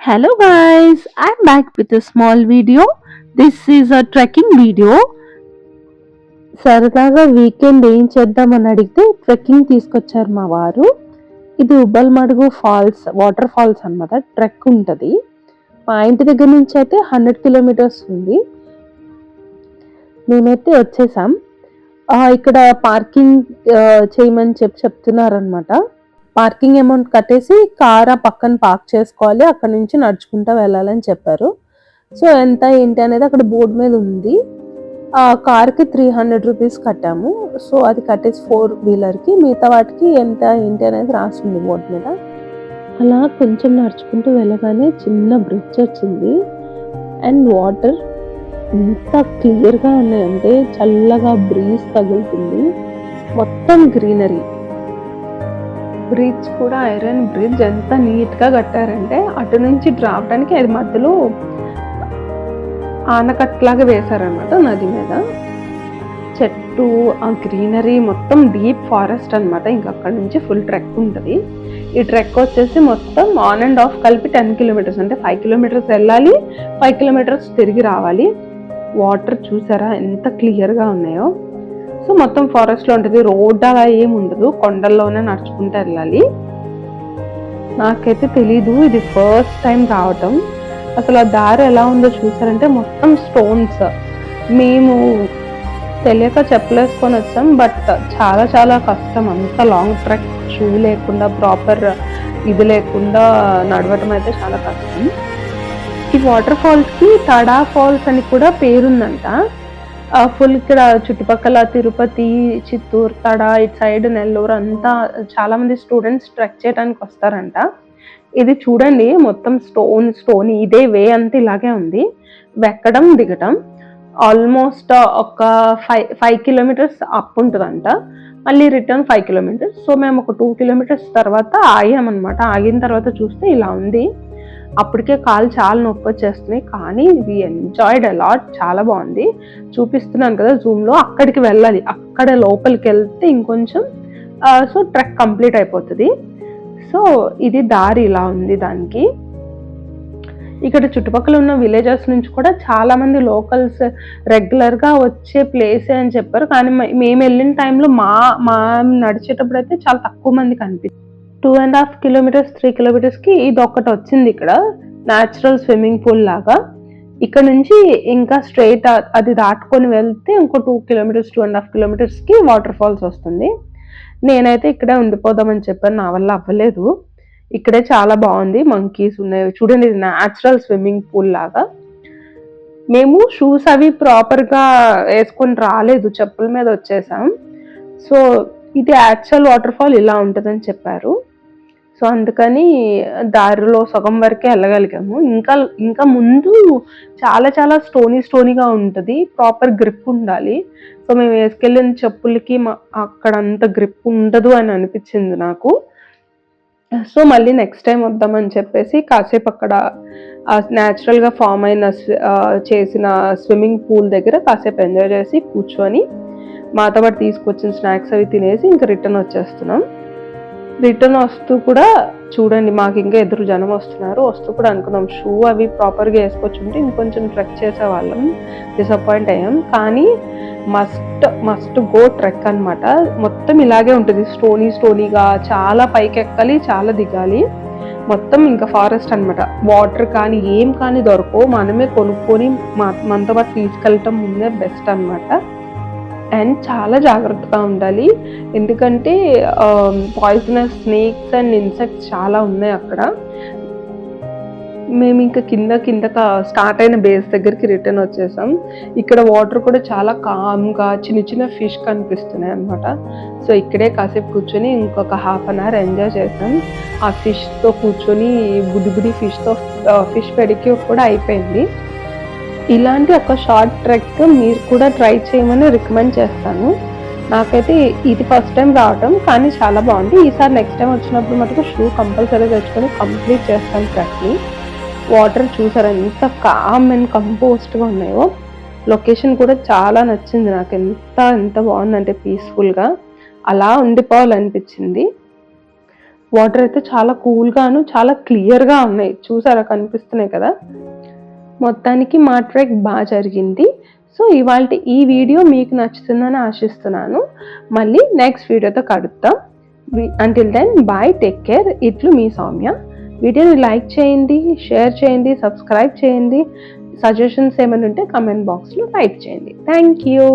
Hello guys, I'm back with a small video. This is a trekking video. సరదాగా weekend ఏం చేద్దామని అడిగితే trekking తీసుకొచ్చారు మా వారు. ఇది ఉబ్బల్మడుగు ఫాల్స్, వాటర్ ఫాల్స్ అన్నమాట. ట్రెక్ ఉంటుంది. మా ఇంటి దగ్గర నుంచి అయితే 100 కిలోమీటర్స్ ఉంది. మేమైతే వచ్చేసాం. ఇక్కడ పార్కింగ్ చేయమని చెప్తున్నారనమాట. పార్కింగ్ అమౌంట్ కట్టేసి కార్ ఆ పక్కన పార్క్ చేసుకోవాలి, అక్కడ నుంచి నడుచుకుంటూ వెళ్ళాలని చెప్పారు. సో ఎంత ఏంటి అనేది అక్కడ బోర్డు మీద ఉంది. ఆ కార్కి 300 రూపీస్ కట్టాము. సో అది కట్టేసి 4 వీలర్కి, మిగతా వాటికి ఎంత ఏంటి అనేది రాసింది బోర్డు మీద. అలా కొంచెం నడుచుకుంటూ వెళ్ళగానే చిన్న బ్రిడ్జ్ వచ్చింది. అండ్ వాటర్ ఎంత క్లియర్గా ఉన్నాయంటే చల్లగా బ్రీజ్ తగులుతుంది. మొత్తం గ్రీనరీ. బ్రిడ్జ్ కూడా ఐరన్ బ్రిడ్జ్ ఎంత నీట్గా కట్టారంటే అటు నుంచి రావడానికి అది మధ్యలో ఆనకట్లాగా వేశారనమాట నది మీద. చెట్టు, ఆ గ్రీనరీ మొత్తం డీప్ ఫారెస్ట్ అనమాట. ఇంకా అక్కడ నుంచి ఫుల్ ట్రెక్ ఉంటుంది. ఈ ట్రెక్ వచ్చేసి మొత్తం ఆన్ అండ్ ఆఫ్ కలిపి 10 కిలోమీటర్స్, అంటే 5 కిలోమీటర్స్ వెళ్ళాలి, 5 కిలోమీటర్స్ తిరిగి రావాలి. వాటర్ చూసారా ఎంత క్లియర్గా ఉన్నాయో. సో మొత్తం ఫారెస్ట్లో ఉంటుంది. రోడ్ అలా ఏమి ఉండదు, కొండల్లోనే నడుచుకుంటూ వెళ్ళాలి. నాకైతే తెలీదు, ఇది ఫస్ట్ టైం రావటం. అసలు ఆ దారి ఎలా ఉందో చూసారంటే మొత్తం స్టోన్స్. మేము తెలియక చెప్పలేసుకొని వచ్చాం, బట్ చాలా చాలా కష్టం. అంత లాంగ్ ట్రెక్, షూ లేకుండా, ప్రాపర్ ఇది లేకుండా నడవటం అయితే చాలా కష్టం. ఈ వాటర్ ఫాల్స్కి తడా ఫాల్స్ అని కూడా పేరుందంట. ఫుల్ ఇక్కడ చుట్టుపక్కల తిరుపతి, చిత్తూరు, తడ, ఇటు సైడ్ నెల్లూరు అంతా చాలా మంది స్టూడెంట్స్ ట్రెక్ చేయడానికి వస్తారంట. ఇది చూడండి మొత్తం స్టోన్ ఇదే వే అంతా ఇలాగే ఉంది. ఎక్కడం దిగటం ఆల్మోస్ట్ ఒక 5 కిలోమీటర్స్ అప్ ఉంటుందంట. మళ్ళీ రిటర్న్ 5 కిలోమీటర్స్. సో మేము ఒక 2 కిలోమీటర్స్ తర్వాత ఆగామన్నమాట. ఆగిన తర్వాత చూస్తే ఇలా ఉంది. అప్పటికే కాలు చాలా నొప్పి వచ్చేస్తున్నాయి, కానీ వి ఎంజాయ్డ్ అలాట్. చాలా బాగుంది. చూపిస్తున్నాను కదా జూమ్లో, అక్కడికి వెళ్ళాలి. అక్కడ లోపలికి వెళ్తే ఇంకొంచెం సో ట్రెక్ కంప్లీట్ అయిపోతుంది. సో ఇది దారి ఇలా ఉంది దానికి. ఇక్కడ చుట్టుపక్కల ఉన్న విలేజెస్ నుంచి కూడా చాలా మంది లోకల్స్ రెగ్యులర్గా వచ్చే ప్లేసే అని చెప్పారు. కానీ మేము వెళ్ళిన టైంలో మా నడిచేటప్పుడు అయితే చాలా తక్కువ మంది కనిపించింది. 2.5 కిలోమీటర్స్, 3 కిలోమీటర్స్కి ఇది ఒకటి వచ్చింది ఇక్కడ, న్యాచురల్ స్విమ్మింగ్ పూల్ లాగా. ఇక్కడ నుంచి ఇంకా స్ట్రైట్ అది దాటుకొని వెళ్తే ఇంకో 2 కిలోమీటర్స్, 2.5 కిలోమీటర్స్కి వాటర్ ఫాల్స్ వస్తుంది. నేనైతే ఇక్కడే ఉండిపోదామని చెప్పాను, నా వల్ల అవ్వలేదు. ఇక్కడే చాలా బాగుంది. మంకీస్ ఉన్నాయి చూడండి. ఇది న్యాచురల్ స్విమ్మింగ్ పూల్ లాగా. మేము షూస్ అవి ప్రాపర్గా వేసుకొని రాలేదు, చెప్పుల మీద వచ్చేసాం. సో ఇది యాక్చువల్ వాటర్ ఫాల్ ఇలా ఉంటుందని చెప్పారు. సో అందుకని దారిలో సగం వరకే వెళ్ళగలిగాము. ఇంకా ముందు చాలా చాలా స్టోనీగా ఉంటుంది. ప్రాపర్ గ్రిప్ ఉండాలి. సో మేము వేసుకెళ్ళిన చెప్పులకి అక్కడ అంత గ్రిప్ ఉండదు అని అనిపించింది నాకు. సో మళ్ళీ నెక్స్ట్ టైం వద్దామని చెప్పేసి కాసేపు అక్కడ న్యాచురల్గా ఫామ్ అయిన చేసిన స్విమ్మింగ్ పూల్ దగ్గర కాసేపు ఎంజాయ్ చేసి కూర్చొని మాతో పాటు తీసుకొచ్చిన స్నాక్స్ అవి తినేసి ఇంకా రిటర్న్ వచ్చేస్తున్నాం. రిటర్న్ వస్తూ కూడా చూడండి, మాకు ఇంకా ఎదురు జనం వస్తున్నారు. వస్తూ కూడా అనుకున్నాం షూ అవి ప్రాపర్గా వేసుకొచ్చుంటే ఇంకొంచెం ట్రెక్ చేసేవాళ్ళం. డిసప్పాయింట్ అయ్యాం. కానీ మస్ట్ గో ట్రెక్ అనమాట. మొత్తం ఇలాగే ఉంటుంది, స్టోనీగా. చాలా పైకి ఎక్కాలి, చాలా దిగాలి. మొత్తం ఇంకా ఫారెస్ట్ అనమాట. వాటర్ కానీ ఏం కానీ దొరకవు, మనమే కొనుక్కొని మనతో పాటు తీసుకెళ్ళటం ముందే బెస్ట్ అనమాట. అండ్ చాలా జాగ్రత్తగా ఉండాలి, ఎందుకంటే పాయిజనస్ స్నేక్స్ అండ్ ఇన్సెక్ట్స్ చాలా ఉన్నాయి అక్కడ. మేము ఇంకా కిందక స్టార్ట్ అయిన బేస్ దగ్గరికి రిటర్న్ వచ్చేసాం. ఇక్కడ వాటర్ కూడా చాలా కామ్గా చిన్న ఫిష్ కనిపిస్తున్నాయి అనమాట. సో ఇక్కడే కాసేపు కూర్చొని ఇంకొక హాఫ్ అన్ అవర్ ఎంజాయ్ చేసాం. ఆ ఫిష్తో కూర్చొని బుడి ఫిష్ పెడిక్యూర్ కూడా అయిపోయింది. ఇలాంటి ఒక షార్ట్ ట్రెక్ మీరు కూడా ట్రై చేయమని రికమెండ్ చేస్తాను. నాకైతే ఇది ఫస్ట్ టైం రావటం, కానీ చాలా బాగుంది. ఈసారి నెక్స్ట్ టైం వచ్చినప్పుడు మటుకు షూ కంపల్సరీ తెచ్చుకొని కంప్లీట్ చేస్తాను ట్రెక్ని. వాటర్ చూసారా ఎంత కామ్ అండ్ కంపోస్ట్గా ఉన్నాయో. లొకేషన్ కూడా చాలా నచ్చింది నాకు. ఎంత బాగుందంటే పీస్ఫుల్గా అలా ఉండిపోవాలనిపించింది. వాటర్ అయితే చాలా కూల్గాను చాలా క్లియర్గా ఉన్నాయి, చూసారా, కనిపిస్తున్నాయి కదా. మొత్తానికి మా ట్రెక్ బాగా జరిగింది. సో ఇవాళ ఈ వీడియో మీకు నచ్చుతుందని ఆశిస్తున్నాను. మళ్ళీ నెక్స్ట్ వీడియోతో కలుద్దాం. Until then bye, take care. ఇట్లు మీ సౌమ్య. వీడియోని లైక్ చేయండి, షేర్ చేయండి, సబ్స్క్రైబ్ చేయండి. సజెషన్స్ ఏమైనా ఉంటే కమెంట్ బాక్స్లో టైప్ చేయండి. Thank you.